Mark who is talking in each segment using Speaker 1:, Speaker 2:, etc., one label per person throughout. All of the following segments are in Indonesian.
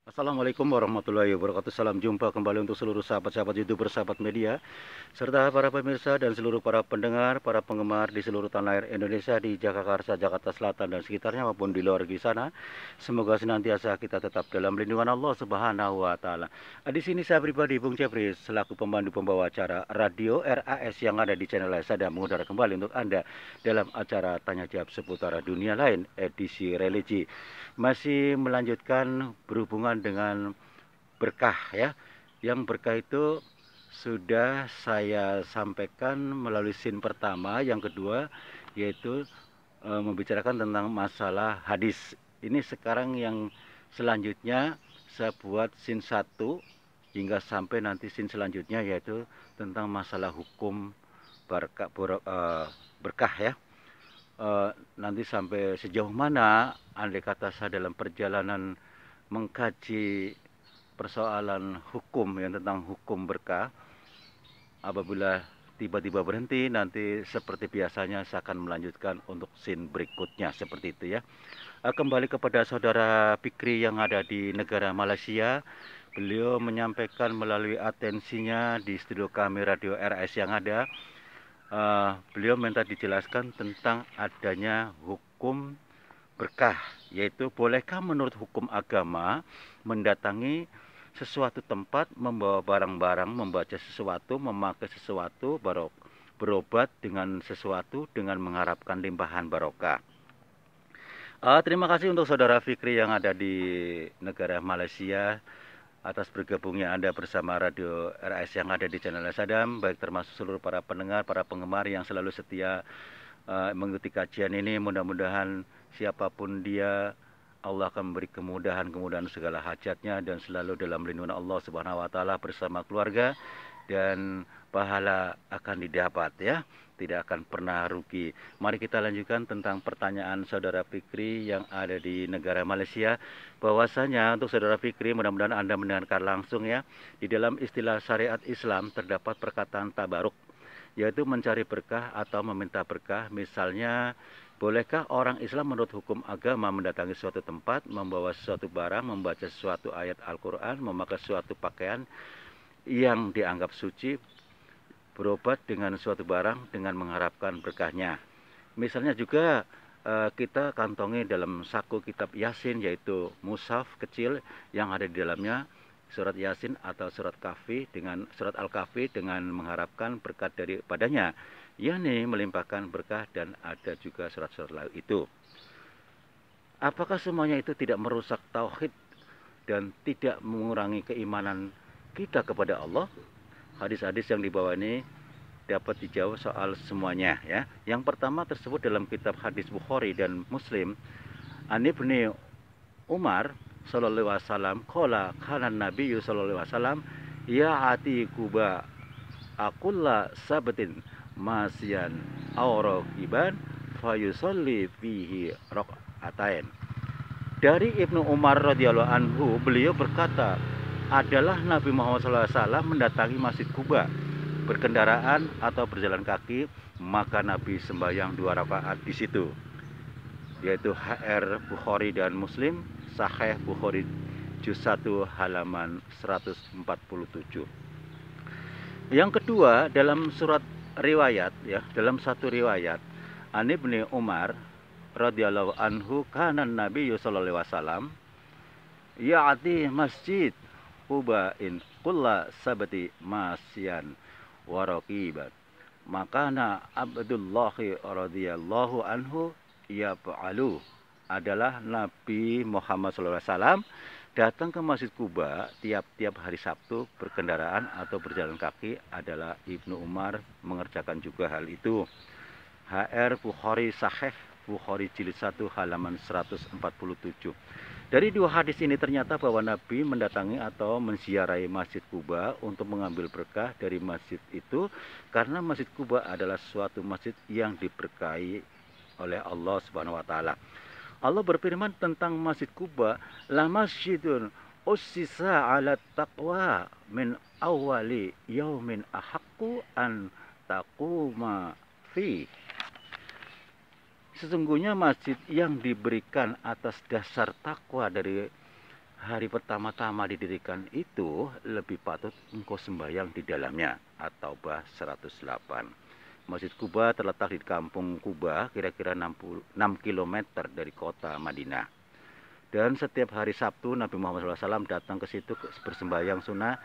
Speaker 1: Assalamualaikum warahmatullahi wabarakatuh. Salam jumpa kembali untuk seluruh sahabat-sahabat YouTuber, sahabat media, serta para pemirsa dan seluruh para pendengar, para penggemar di seluruh tanah air Indonesia, di Jakarta, Jakarta Selatan dan sekitarnya maupun di luar di sana. Semoga senantiasa kita tetap dalam lindungan Allah Subhanahu wa taala. Di sini saya pribadi Bung Jeffrey selaku pemandu pembawa acara Radio RAS yang ada di channel saya mengudara kembali untuk Anda dalam acara tanya jawab seputar dunia lain edisi religi. Masih melanjutkan berhubungan dengan berkah ya. Yang berkah itu sudah saya sampaikan melalui scene pertama, yang kedua yaitu membicarakan tentang masalah hadis. Ini sekarang yang selanjutnya saya buat scene satu hingga sampai nanti scene selanjutnya yaitu tentang masalah hukum berkah ya. Nanti sampai sejauh mana andai kata saya dalam perjalanan mengkaji persoalan hukum yang tentang hukum berkah, apabila tiba-tiba berhenti, nanti seperti biasanya saya akan melanjutkan untuk scene berikutnya seperti itu ya. Kembali kepada saudara Fikri yang ada di negara Malaysia. Beliau menyampaikan melalui atensinya di studio kami Radio RS yang ada. Beliau minta dijelaskan tentang adanya hukum berkah, yaitu bolehkah menurut hukum agama mendatangi sesuatu tempat, membawa barang-barang, membaca sesuatu, memakai sesuatu, berobat dengan sesuatu dengan mengharapkan limpahan barokah. Terima kasih untuk saudara Fikri yang ada di negara Malaysia atas bergabungnya Anda bersama Radio RS yang ada di channel Sadam, baik termasuk seluruh para pendengar, para penggemar yang selalu setia mengikuti kajian ini. Mudah-mudahan siapapun dia, Allah akan memberi kemudahan segala hajatnya dan selalu dalam lindungan Allah Subhanahu wa taala bersama keluarga, dan pahala akan didapat ya, tidak akan pernah rugi. Mari kita lanjutkan tentang pertanyaan saudara Fikri yang ada di negara Malaysia. Bahwasanya untuk saudara Fikri, mudah-mudahan Anda mendengarkan langsung ya. Di dalam istilah syariat Islam terdapat perkataan tabaruk, yaitu mencari berkah atau meminta berkah. Misalnya, bolehkah orang Islam menurut hukum agama mendatangi suatu tempat, membawa sesuatu barang, membaca sesuatu ayat Al-Quran, memakai suatu pakaian yang dianggap suci, berobat dengan suatu barang dengan mengharapkan berkahnya. Misalnya juga kita kantongi dalam saku kitab Yasin, yaitu mushaf kecil yang ada di dalamnya surat Yasin atau surat Al-Kahfi dengan mengharapkan berkat daripadanya, yakni melimpahkan berkah, dan ada juga surat-surat lain itu. Apakah semuanya itu tidak merusak tauhid dan tidak mengurangi keimanan kita kepada Allah? Hadis-hadis yang dibawa ini dapat dijawab soal semuanya ya. Yang pertama tersebut dalam kitab hadis Bukhari dan Muslim. An Ibnu Umar sallallahu alaihi wasallam qala kana Nabi sallallahu alaihi wasallam ya ati kuba akulla sabatin masyan auraqiban fayusalli fihi raqatain. Dari Ibnu Umar radhiyallahu anhu, beliau berkata, adalah Nabi Muhammad SAW mendatangi Masjid Kuba berkendaraan atau berjalan kaki, maka Nabi sembahyang 2 rakaat di situ, yaitu HR Bukhari dan Muslim, Sahih Bukhari juz 1 halaman 147. Yang kedua, dalam surat riwayat ya, dalam satu riwayat An Ibnu Umar radhiyallahu anhu kana Nabi sallallahu alaihi wasallam ya'ti masjid Qubain kulla sabati masyan waraqiban. Makana Abdullah radhiyallahu anhu yaf'alu, adalah Nabi Muhammad SAW datang ke Masjid Kuba tiap-tiap hari Sabtu berkendaraan atau berjalan kaki, adalah Ibnu Umar mengerjakan juga hal itu. HR Bukhari Sahih Bukhari jilid 1 halaman 147. Dari dua hadis ini ternyata bahwa Nabi mendatangi atau menziarahi Masjid Kuba untuk mengambil berkah dari masjid itu, karena Masjid Kuba adalah suatu masjid yang diberkahi oleh Allah Subhanahu wa taala. Allah berfirman tentang Masjid Kuba, la masjidun ussisa ala taqwa min awali yaumin ahaqqu an taquma fi. Sesungguhnya masjid yang diberikan atas dasar takwa dari hari pertama-tama didirikan itu lebih patut engkau sembahyang di dalamnya, atau bah 108. Masjid Kuba terletak di kampung Kuba, kira-kira 6 kilometer dari kota Madinah. Dan setiap hari Sabtu Nabi Muhammad SAW datang ke situ bersembahyang sunnah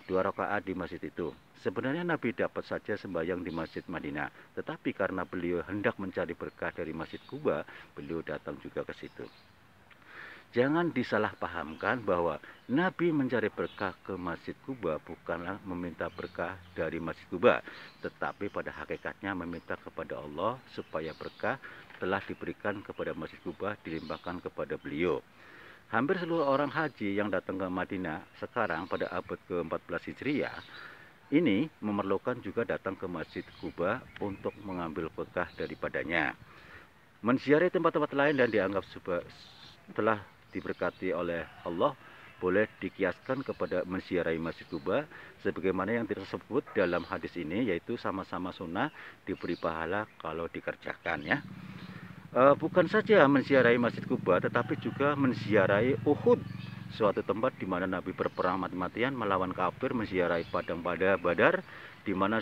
Speaker 1: 2 rakaat di masjid itu. Sebenarnya Nabi dapat saja sembahyang di Masjid Madinah, tetapi karena beliau hendak mencari berkah dari Masjid Kuba, beliau datang juga ke situ. Jangan disalahpahamkan bahwa Nabi mencari berkah ke Masjid Kuba bukanlah meminta berkah dari Masjid Kuba, tetapi pada hakikatnya meminta kepada Allah supaya berkah telah diberikan kepada Masjid Kuba dilimpahkan kepada beliau. Hampir seluruh orang haji yang datang ke Madinah sekarang pada abad ke-14 Hijriah ini memerlukan juga datang ke Masjid Kuba untuk mengambil berkah daripadanya. Menziarahi tempat-tempat lain dan dianggap telah diberkati oleh Allah boleh dikiaskan kepada menziarahi Masjid Kuba sebagaimana yang tersebut dalam hadis ini, yaitu sama-sama sunnah diberi pahala kalau dikerjakan ya. Bukan saja menziarahi Masjid Kuba tetapi juga menziarahi Uhud, suatu tempat di mana Nabi berperang mati-matian melawan kafir, menziarahi padang Badar di mana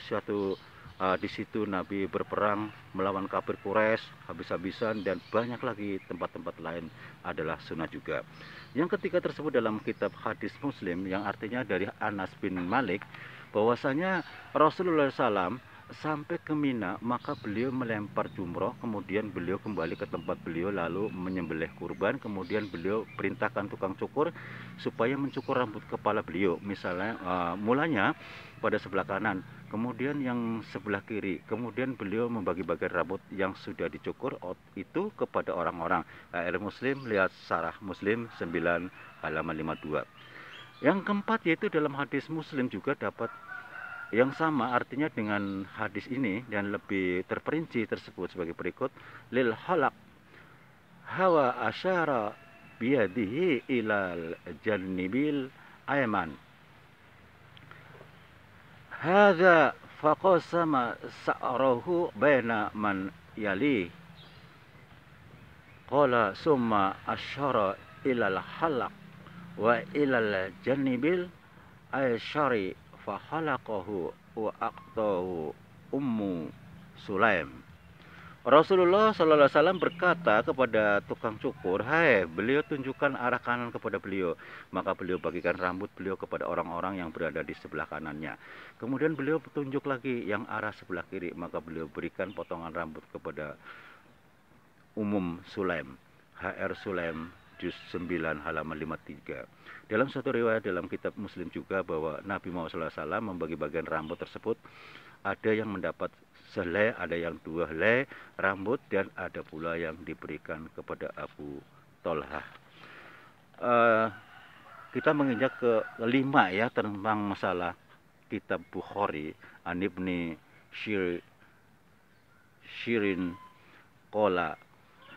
Speaker 1: di situ Nabi berperang melawan kafir Quraisy habis-habisan, dan banyak lagi tempat-tempat lain adalah sunnah juga. Yang ketiga tersebut dalam kitab hadis Muslim, yang artinya dari Anas bin Malik, bahwasanya Rasulullah SAW sampai ke Mina, maka beliau melempar jumroh, kemudian beliau kembali ke tempat beliau lalu menyembelih kurban, kemudian beliau perintahkan tukang cukur supaya mencukur rambut kepala beliau, misalnya mulanya pada sebelah kanan, kemudian yang sebelah kiri, kemudian beliau membagi-bagi rambut yang sudah dicukur itu kepada orang-orang. Muslim, lihat Sarah Muslim 9 halaman 52. Yang keempat yaitu dalam hadis Muslim juga dapat yang sama artinya dengan hadis ini dan lebih terperinci tersebut sebagai berikut: lil halaq hawa asyara biyadihi ilal jannibil ayman hadza faqasama sa'rahu baina man yali qala summa asyara ilal halaq wa ilal jannibil aysyari fahalaqahu wa aqtahu ummu Sulaim. Rasulullah sallallahu alaihi wasallam berkata kepada tukang cukur, "Hai," beliau tunjukkan arah kanan kepada beliau, maka beliau bagikan rambut beliau kepada orang-orang yang berada di sebelah kanannya. Kemudian beliau tunjuk lagi yang arah sebelah kiri, maka beliau berikan potongan rambut kepada Sulaim. HR Sulaim juz 9 halaman 53. Dalam suatu riwayat dalam kitab Muslim juga bahwa Nabi Muhammad SAW membagi-bagian rambut tersebut. Ada yang mendapat sehelai, ada yang 2 helai rambut, dan ada pula yang diberikan kepada Abu Tolhah. Kita menginjak ke 5 ya tentang masalah kitab Bukhari. An Ibni Shirin Qala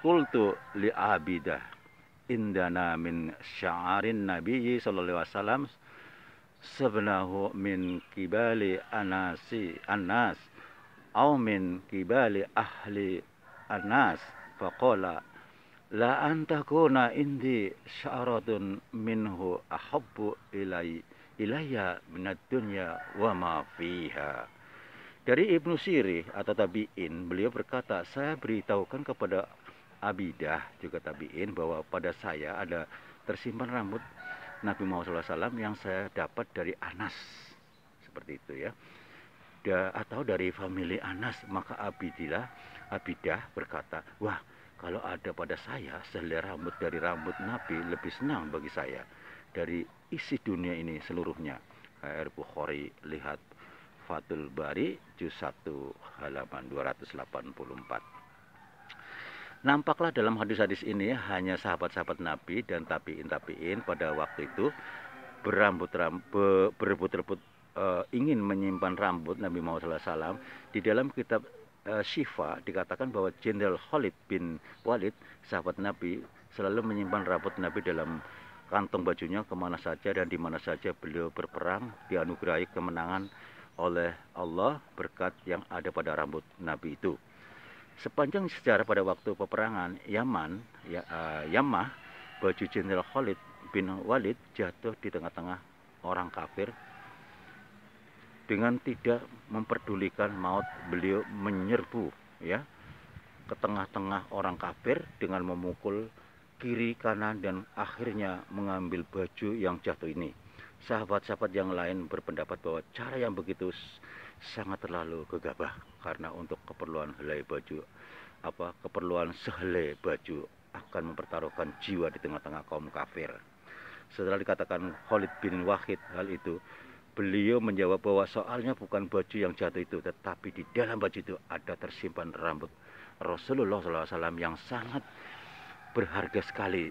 Speaker 1: qultu li abidah indana min sya'arin nabiyyi sallallahu alaihi wasallam sabnahu min kibali annas aw min kibali ahli annas faqala la antakuna indi sya'ratun minhu ahabbu ilayya minad dunya wa ma fiha. Dari Ibnu Siri atau tabi'in, beliau berkata, saya beritahukan kepada Abidah juga tabi'in bahwa pada saya ada tersimpan rambut Nabi Muhammad SAW yang saya dapat dari Anas, seperti itu ya, atau dari famili Anas. Maka Abidah berkata, wah, kalau ada pada saya sehelai rambut dari rambut Nabi, lebih senang bagi saya dari isi dunia ini seluruhnya. HR Bukhari, lihat Fathul Bari juz 1 halaman 284. Nampaklah dalam hadis-hadis ini hanya sahabat-sahabat Nabi dan tabi'in pada waktu itu berebut-rebut ingin menyimpan rambut Nabi Muhammad SAW. Di dalam kitab Syifa dikatakan bahwa Jenderal Khalid bin Walid, sahabat Nabi, selalu menyimpan rambut Nabi dalam kantong bajunya kemana saja dan di mana saja beliau berperang, dianugerahi kemenangan oleh Allah berkat yang ada pada rambut Nabi itu. Sepanjang sejarah pada waktu peperangan Yamah, baju Jenderal Khalid bin Walid jatuh di tengah-tengah orang kafir. Dengan tidak memperdulikan maut, beliau menyerbu ya ke tengah-tengah orang kafir dengan memukul kiri kanan dan akhirnya mengambil baju yang jatuh ini. Sahabat-sahabat yang lain berpendapat bahwa cara yang begitu sangat terlalu gegabah, karena untuk keperluan keperluan sehelai baju akan mempertaruhkan jiwa di tengah-tengah kaum kafir. Setelah dikatakan Khalid bin Walid hal itu, beliau menjawab bahwa soalnya bukan baju yang jatuh itu, tetapi di dalam baju itu ada tersimpan rambut Rasulullah SAW yang sangat berharga sekali,